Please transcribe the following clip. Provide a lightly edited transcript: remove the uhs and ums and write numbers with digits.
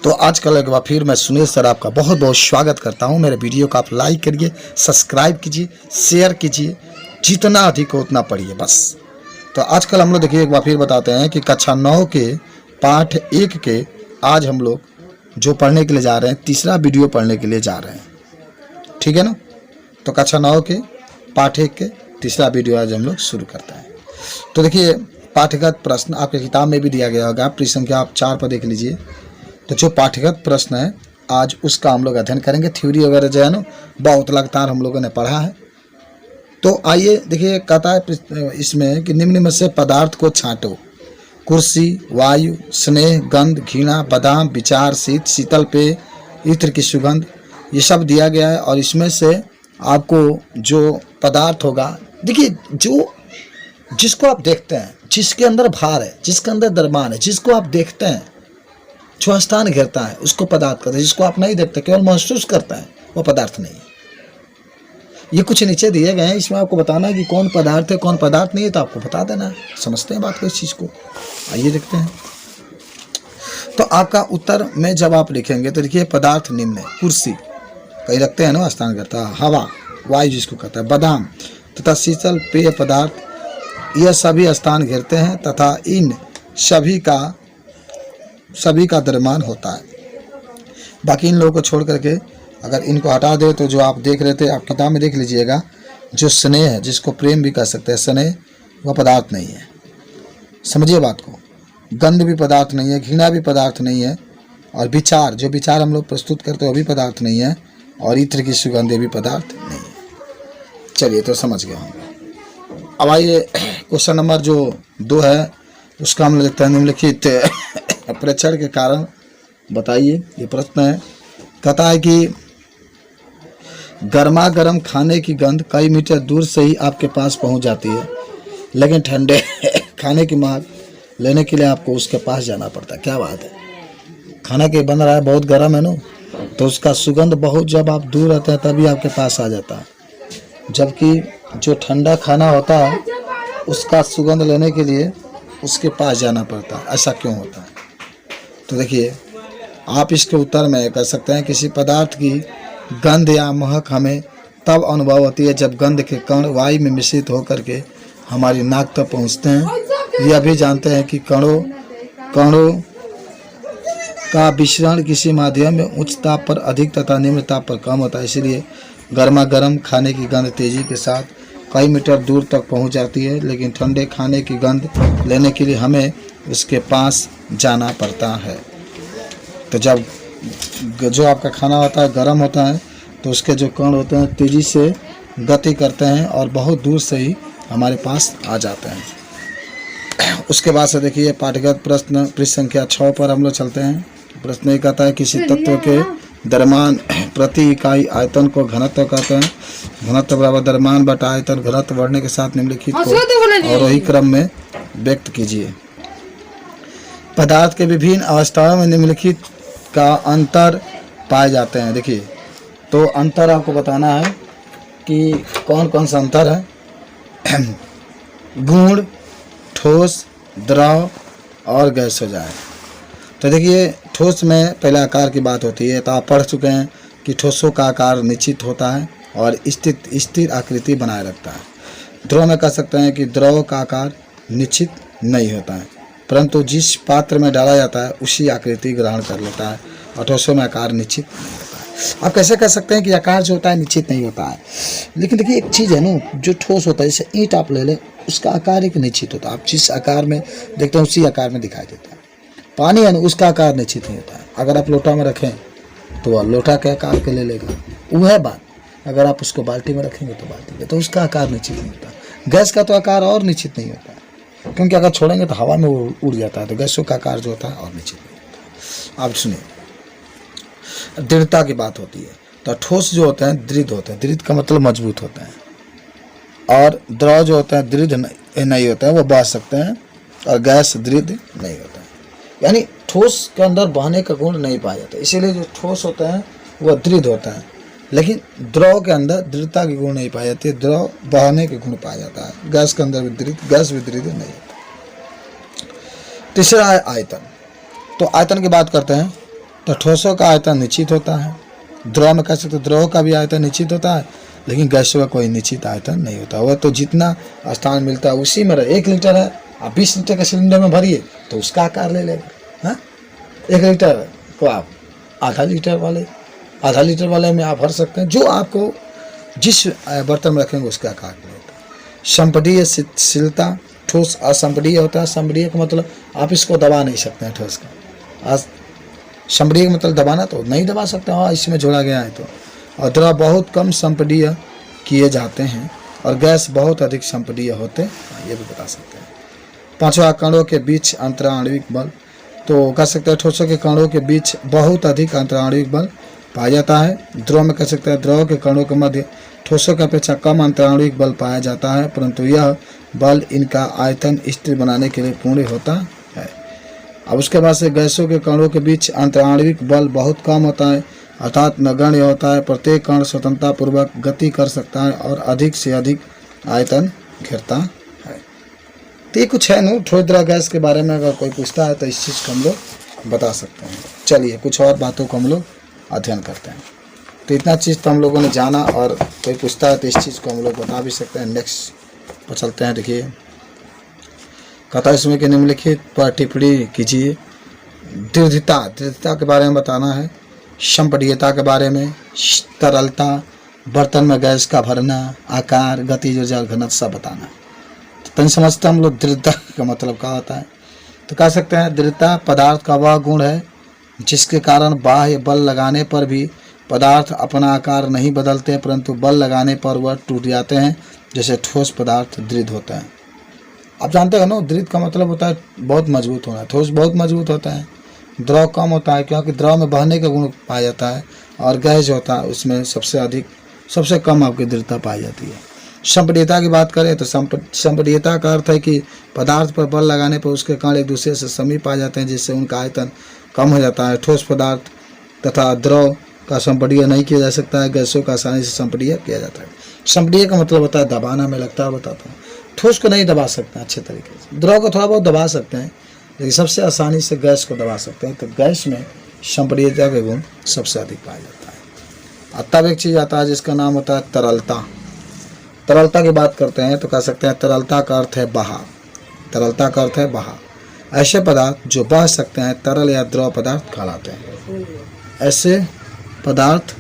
तो आज कल एक बार फिर मैं सुनील सर आपका बहुत बहुत स्वागत करता हूं। मेरे वीडियो को आप लाइक करिए, सब्सक्राइब कीजिए, शेयर कीजिए, जितना अधिक हो उतना पढ़िए बस। तो आजकल हम लोग देखिए एक बार फिर बताते हैं कि कक्षा 9 के पाठ 1 के आज हम लोग जो पढ़ने के लिए जा रहे हैं, तीसरा वीडियो पढ़ने के लिए जा रहे हैं, ठीक है ना। तो कक्षा 9 के पाठ 1 के तीसरा वीडियो आज हम लोग शुरू करते हैं। तो देखिए पाठ्यगत प्रश्न आपके किताब में भी दिया गया होगा, पृष्ठ संख्या आप 4 पर देख लीजिए। तो जो पाठ्यगत प्रश्न है आज उसका हम लोग अध्ययन करेंगे। थ्योरी वगैरह जो है ना बहुत लगातार हम लोगों ने पढ़ा है। तो आइए देखिए, कहता है इसमें कि निम्न में से पदार्थ को छांटो। कुर्सी, वायु, स्नेह, गंध, घृणा, बादाम, विचार, शीत, शीतल पेय, इत्र की सुगंध, ये सब दिया गया है। और इसमें से आपको जो पदार्थ होगा, देखिए जो जिसको आप देखते हैं, जिसके अंदर भार है, जिसके अंदर द्रव्यमान है, जिसको आप देखते हैं, जो स्थान घेरता है उसको पदार्थ कहते हैं। जिसको आप नहीं देखते, केवल महसूस करता है, वो पदार्थ नहीं है। ये कुछ नीचे दिए गए हैं, इसमें आपको बताना है कि कौन पदार्थ है कौन पदार्थ नहीं है, तो आपको बता देना है। समझते हैं बात को, इस चीज़ को। आइए देखते हैं। तो आपका उत्तर में जब आप लिखेंगे तो देखिए पदार्थ निम्न है। कुर्सी कहीं रखते हैं ना, स्थान घेरता है। हवा, वायु जिसको कहता है, बादाम तथा शीतल पेय पदार्थ, यह सभी स्थान घेरते हैं तथा इन सभी का द्रव्यमान होता है। बाकी इन लोगों को छोड़ करके अगर इनको हटा दे तो जो आप देख रहे थे, आप किताब में देख लीजिएगा, जो स्नेह है, जिसको प्रेम भी कह सकते हैं, स्नेह वह पदार्थ नहीं है। समझिए बात को। गंध भी पदार्थ नहीं है, घृणा भी पदार्थ नहीं है, और विचार, जो विचार हम लोग प्रस्तुत करते हैं वो भी पदार्थ नहीं है, और इत्र की सुगंध भी पदार्थ नहीं है। चलिए तो समझ गए होंगे। अब आइए क्वेश्चन नंबर जो 2 है उसका हम लोग देखते हैं। निम्नलिखित प्रेक्षण के कारण बताइए। ये प्रश्न है, कहता है कि गर्मा गर्म खाने की गंध कई मीटर दूर से ही आपके पास पहुंच जाती है, लेकिन ठंडे खाने की महक लेने के लिए आपको उसके पास जाना पड़ता है। क्या बात है। खाना के बन रहा है, बहुत गर्म है ना, तो उसका सुगंध बहुत, जब आप दूर रहते हैं तभी आपके पास आ जाता है, जबकि जो ठंडा खाना होता है उसका सुगंध लेने के लिए उसके पास जाना पड़ता है। ऐसा क्यों होता है? तो देखिए आप इसके उत्तर में कह सकते हैं, किसी पदार्थ की गंध या महक हमें तब अनुभव होती है जब गंध के कण वायु में मिश्रित होकर के हमारी नाक तक पहुंचते हैं। यह भी जानते हैं कि कणों का विसरण किसी माध्यम में उच्च ताप पर अधिक तथा निम्न ताप पर कम होता है। इसलिए गर्मा गर्म खाने की गंध तेजी के साथ कई मीटर दूर तक पहुंच जाती है, लेकिन ठंडे खाने की गंध लेने के लिए हमें उसके पास जाना पड़ता है। तो जब जो आपका खाना होता है गर्म होता है तो उसके जो कण होते हैं तेज़ी से गति करते हैं और बहुत दूर से ही हमारे पास आ जाते हैं। उसके बाद से देखिए पाठ्यगत प्रश्न पृष्ठ संख्या 6 पर हम लोग चलते हैं। प्रश्न ये कहता है, किसी तत्व के द्रव्यमान प्रति इकाई आयतन को घनत्व कहते हैं। घनत्व बराबर द्रव्यमान बटा आयतन। घनत्व बढ़ने के साथ निम्नलिखित को अवरोही क्रम में व्यक्त कीजिए। पदार्थ के विभिन्न अवस्थाओं में निम्नलिखित का अंतर पाए जाते हैं। देखिए तो अंतर आपको बताना है कि कौन कौन सा अंतर है। गुण, ठोस, द्रव और गैस हो जाए। तो देखिए ठोस में पहले आकार की बात होती है, तो आप पढ़ चुके हैं कि ठोसों का आकार निश्चित होता है और स्थिर आकृति बनाए रखता है। द्रव में कह सकते हैं कि द्रव का आकार निश्चित नहीं होता है, परंतु जिस पात्र में डाला जाता है उसी आकृति ग्रहण कर लेता है, और ठोसों में आकार निश्चित नहीं होता है। आप कैसे कह सकते हैं कि आकार जो होता है निश्चित नहीं होता है? लेकिन देखिए एक चीज़ है ना, जो ठोस होता है, जैसे ईंट आप ले लें, उसका आकार एक निश्चित होता है। आप जिस आकार में देखते हैं उसी आकार में दिखाई देता है। पानी है ना, उसका आकार निश्चित नहीं होता है। अगर आप लोटा में रखें तो वह लोटा के आकार के ले लेगा, वह बात। अगर आप उसको बाल्टी में रखेंगे तो बाल्टी के, तो उसका आकार निश्चित नहीं होता। गैस का तो आकार और निश्चित नहीं होता है, क्योंकि अगर छोड़ेंगे तो हवा में उड़ जाता है, तो गैसों का आकार जो होता है और निश्चित नहीं होता। आप सुनिए, दृढ़ता की बात होती है। तो ठोस जो होते हैं दृढ़ होते हैं। दृढ़ का मतलब मजबूत होता है, और द्रव जो होता है दृढ़ नहीं होता है, वो बह सकते हैं, और गैस दृढ़ नहीं होता है। यानी ठोस के अंदर बहने का गुण नहीं पाया जाता, इसीलिए जो ठोस होता है वह दृढ़ होता है, लेकिन द्रव के अंदर दृढ़ता के गुण नहीं पाए जाते, द्रव बहने के गुण पाया जाता है। गैस के अंदर भी दृढ़, गैस भी दृढ़ नहीं होता। तीसरा है आयतन। तो आयतन की बात करते हैं तो ठोसों का आयतन निश्चित होता है। द्रव में कह सकते द्रव का भी आयतन निश्चित होता है, लेकिन गैसों का कोई निश्चित आयतन नहीं होता। वह तो जितना स्थान मिलता है उसी में रहे। 1 लीटर है, आप 20 लीटर के सिलेंडर में भरिए तो उसका आकार ले लेगा। हाँ, 1 लीटर को आप आधा लीटर वाले में आप भर सकते हैं, जो आपको जिस बर्तन में रखेंगे उसका आकार लेगा। संपीडीय शिथिलता, ठोस असंपीडीय होता है। संपीडीय का मतलब आप इसको दबा नहीं सकते हैं ठोस का। संपीडीय का मतलब दबाना तो नहीं दबा सकते, हाँ इसमें जोड़ा गया है तो। और द्रव बहुत कम संपीडीय किए जाते हैं और गैस बहुत अधिक संपीडीय होते हैं, ये भी बता सकते हैं। 5वां, कणों के बीच अंतराण्विक बल। तो कह सकते हैं ठोसों के कणों के बीच बहुत अधिक अंतराण्विक बल पाया जाता है। द्रव में कह सकते हैं द्रव के कणों के मध्य ठोसों की अपेक्षा कम अंतराण्विक बल पाया जाता है, परंतु यह बल इनका आयतन स्थिर बनाने के लिए पूर्ण होता है। अब उसके बाद से गैसों के कणों के बीच अंतराण्विक बल बहुत कम होता है, अर्थात नगण्य होता है। प्रत्येक कण स्वतंत्रतापूर्वक गति कर सकता है और अधिक से अधिक आयतन घेरता है। तो ये कुछ है ना ठोस द्रव गैस के बारे में। अगर कोई पूछता है तो इस चीज़ को हम लोग बता सकते हैं। चलिए कुछ और बातों को हम लोग अध्ययन करते हैं। तो इतना चीज़ तो हम लोगों ने जाना, और कोई पूछता है तो इस चीज़ को हम लोग बता भी सकते हैं। नेक्स्ट पर चलते हैं। देखिए कथा इसमें के निम्नलिखित पर टिप्पणी कीजिए। दृढ़ता के बारे में बताना है, संपीड्यता के बारे में, तरलता, बर्तन में गैस का भरना, आकार, गतिज ऊर्जा, घनत्व सब बताना। तो समझते हम लोग दृढ़ता का मतलब क्या होता है। तो कह सकते हैं दृढ़ता पदार्थ का वह गुण है जिसके कारण बाह्य बल लगाने पर भी पदार्थ अपना आकार नहीं बदलते, परंतु बल लगाने पर वह टूट जाते हैं। जैसे ठोस पदार्थ दृढ़ होता है। आप जानते हैं ना, दृढ़ का मतलब होता है बहुत मजबूत होना। ठोस बहुत मजबूत होता है, द्रव कम होता है, क्योंकि द्रव में बहने का गुण पाया जाता है, और गैस होता है उसमें सबसे कम आपकी दृढ़ता पाई जाती है। संपीड्यता की बात करें तो संपीड्यता का अर्थ है कि पदार्थ पर बल लगाने पर उसके कण एक दूसरे से समीप आ जाते हैं, जिससे उनका आयतन कम हो जाता है। ठोस पदार्थ तथा द्रव का संपीड्य नहीं किया जा सकता है, गैसों का आसानी से संपीड्य किया जाता है। संपीड्य का मतलब होता है दबाना, में लगता है बताता हूँ। ठोस को नहीं दबा सकते अच्छे तरीके से, द्रव को थोड़ा बहुत दबा सकते हैं, लेकिन सबसे आसानी से गैस को दबा सकते हैं। तो गैस में संपीड्यता का गुण सबसे अधिक पाया जाता है। अब तब एक चीज़ आता है जिसका नाम होता है तरलता। तरलता की बात करते हैं तो कह सकते हैं तरलता का अर्थ है बहाव। तरलता का अर्थ है बहाव। ऐसे पदार्थ जो बह सकते हैं तरल या द्रव पदार्थ कहलाते हैं। ऐसे पदार्थ